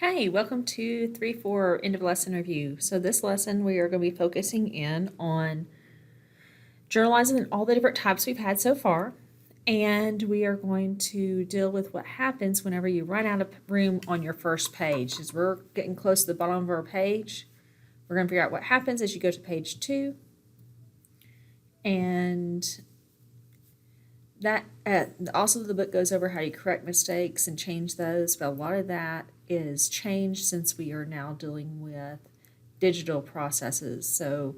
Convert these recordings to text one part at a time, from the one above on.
Hey, welcome to 3-4 end of lesson review. So this lesson we are going to be focusing in on journalizing all the different types we've had so far, and we are going to deal with what happens whenever you run out of room on your first page. As we're getting close to the bottom of our page, we're going to figure out what happens as you go to page 2, and that also the book goes over how you correct mistakes and change those, but a lot of that is changed since we are now dealing with digital processes. So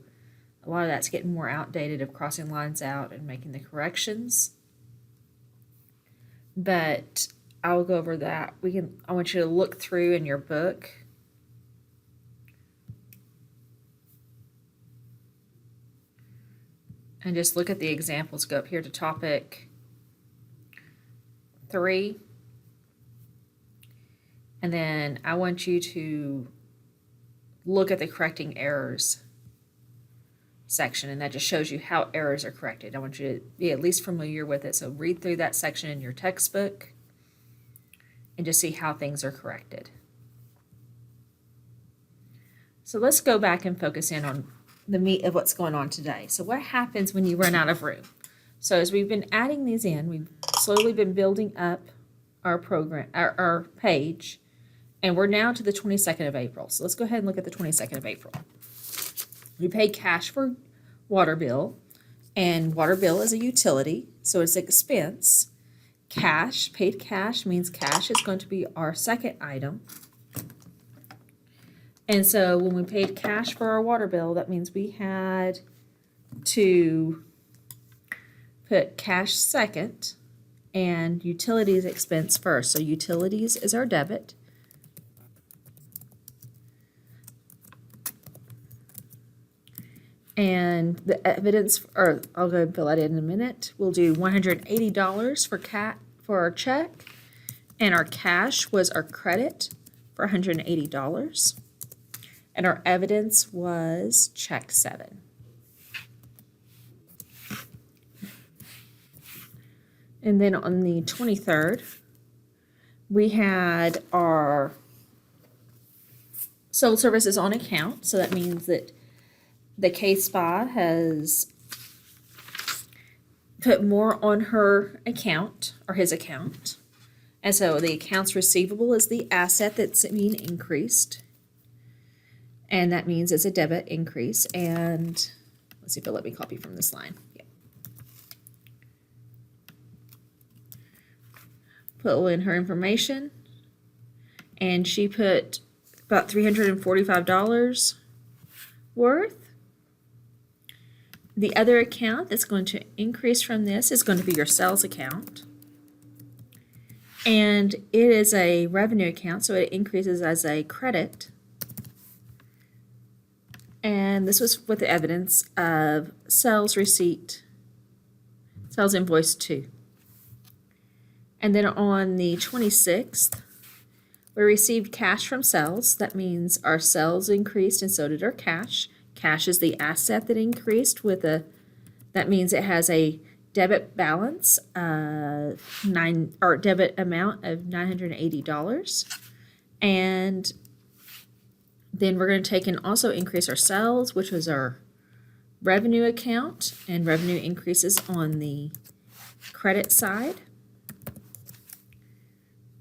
a lot of that's getting more outdated of crossing lines out and making the corrections. But I'll go over that. I want you to look through in your book and just look at the examples. Go up here to topic 3. And then I want you to look at the correcting errors section, and that just shows you how errors are corrected. I want you to be at least familiar with it. So read through that section in your textbook and just see how things are corrected. So let's go back and focus in on the meat of what's going on today. So what happens when you run out of room? So as we've been adding these in, we've slowly been building up our program, our page, and we're now to the 22nd of April. So let's go ahead and look at the 22nd of April. We pay cash for water bill, and water bill is a utility, so it's expense. Cash, paid cash, means cash is going to be our second item. And so when we paid cash for our water bill, that means we had to put cash second and utilities expense first. So utilities is our debit. And the evidence, or I'll go and fill that in a minute. We'll do $180 for our check, and our cash was our credit for $180, and our evidence was check 7. And then on the 23rd, we had our sold services on account, so that means that the K-Spa has put more on her account, or his account. And so the accounts receivable is the asset that's being increased. And that means it's a debit increase. And let's see if it'll let me copy from this line. Yeah. Put in her information. And she put about $345 worth. The other account that's going to increase from this is going to be your sales account. And it is a revenue account, so it increases as a credit. And this was with the evidence of sales receipt, sales invoice 2. And then on the 26th, we received cash from sales. That means our sales increased and so did our cash. Cash is the asset that increased that means it has a debit balance debit amount of $980. And then we're going to take and also increase our sales, which was our revenue account, and revenue increases on the credit side.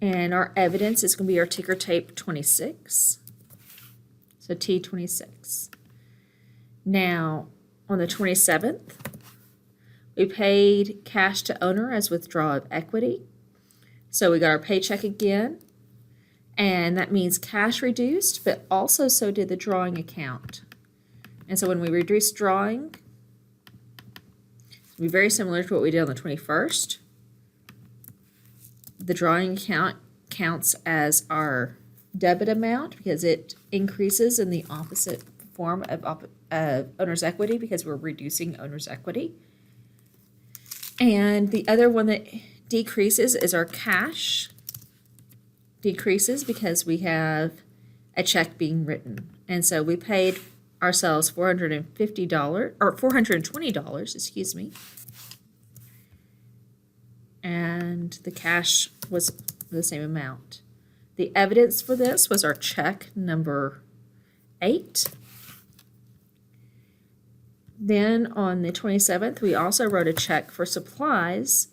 And our evidence is going to be our ticker tape 26. So T26. Now, on the 27th, we paid cash to owner as withdrawal of equity. So we got our paycheck again, and that means cash reduced, but also so did the drawing account. And so when we reduce drawing, it'll be very similar to what we did on the 21st. The drawing account counts as our debit amount because it increases in the opposite form of owner's equity because we're reducing owner's equity. And the other one that decreases is our cash decreases because we have a check being written. And so we paid ourselves $420, excuse me. And the cash was the same amount. The evidence for this was our check number 8. Then on the 27th, we also wrote a check for supplies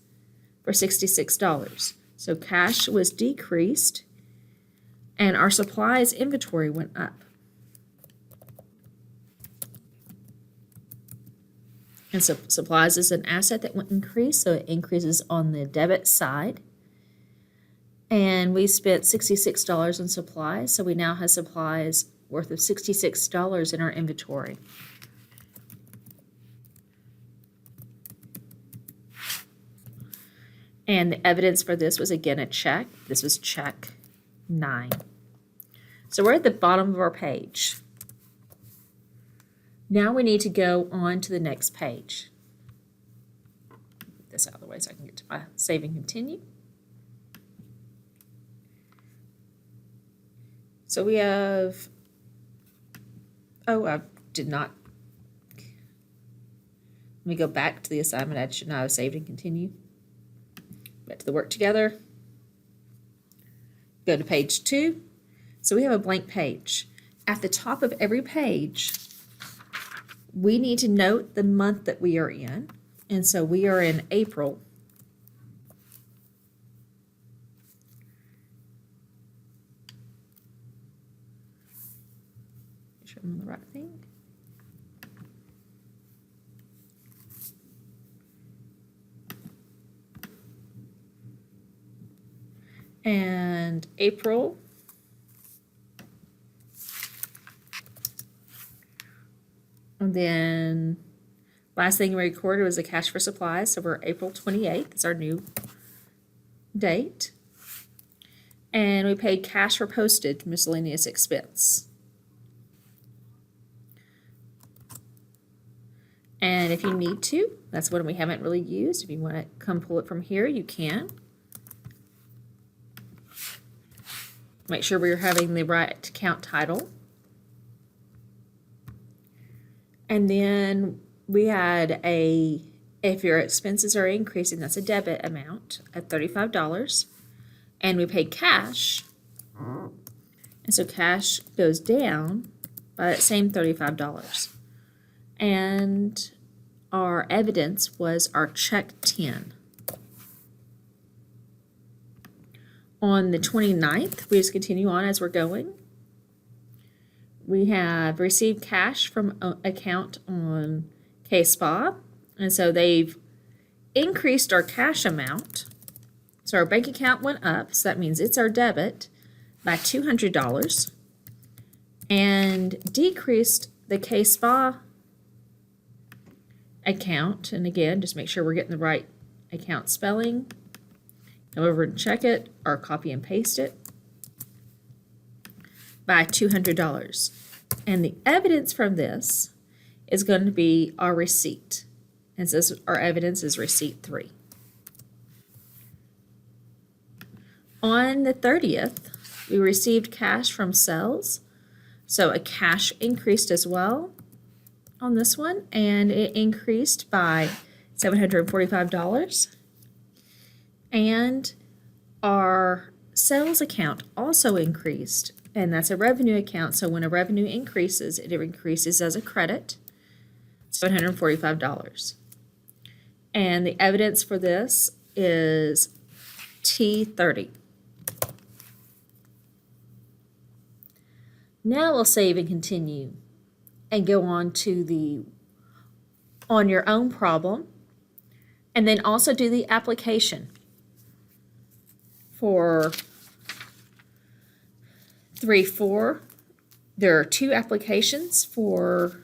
for $66. So cash was decreased and our supplies inventory went up. And so supplies is an asset that will increase, so it increases on the debit side. And we spent $66 on supplies, so we now have supplies worth of $66 in our inventory. And the evidence for this was again a check. This was check 9. So we're at the bottom of our page. Now we need to go on to the next page. Get this out of the way so I can get to my save and continue. So we have, I did not, let me go back to the assignment. I should not have saved and continue. Back to the work together. Go to page 2. So we have a blank page. At the top of every page, we need to note the month that we are in. And so we are in April. Make sure I'm on the right thing. And April. And then last thing we recorded was the cash for supplies. So we're April 28th. It's our new date. And we paid cash for postage, miscellaneous expense. And if you need to, that's one we haven't really used. If you want to come pull it from here, you can. Make sure we're having the right account title. And then we had if your expenses are increasing, that's a debit amount of $35. And we paid cash. And so cash goes down by that same $35. And our evidence was our check 10. On the 29th, we just continue on as we're going. We have received cash from an account on K-Spa, and so they've increased our cash amount. So our bank account went up, so that means it's our debit by $200, and decreased the K-Spa account. And again, just make sure we're getting the right account spelling. Go over and check it or copy and paste it by $200. And the evidence from this is going to be our receipt. And so our evidence is receipt 3. On the 30th, we received cash from sales. So a cash increased as well on this one, and it increased by $745. And our sales account also increased, and that's a revenue account. So when a revenue increases, it increases as a credit, $745. And the evidence for this is T30. Now we'll save and continue and go on to the on your own problem, and then also do the application. For 3-4, there are 2 applications for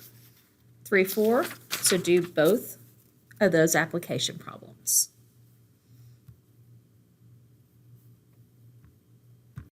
3-4, so do both of those application problems.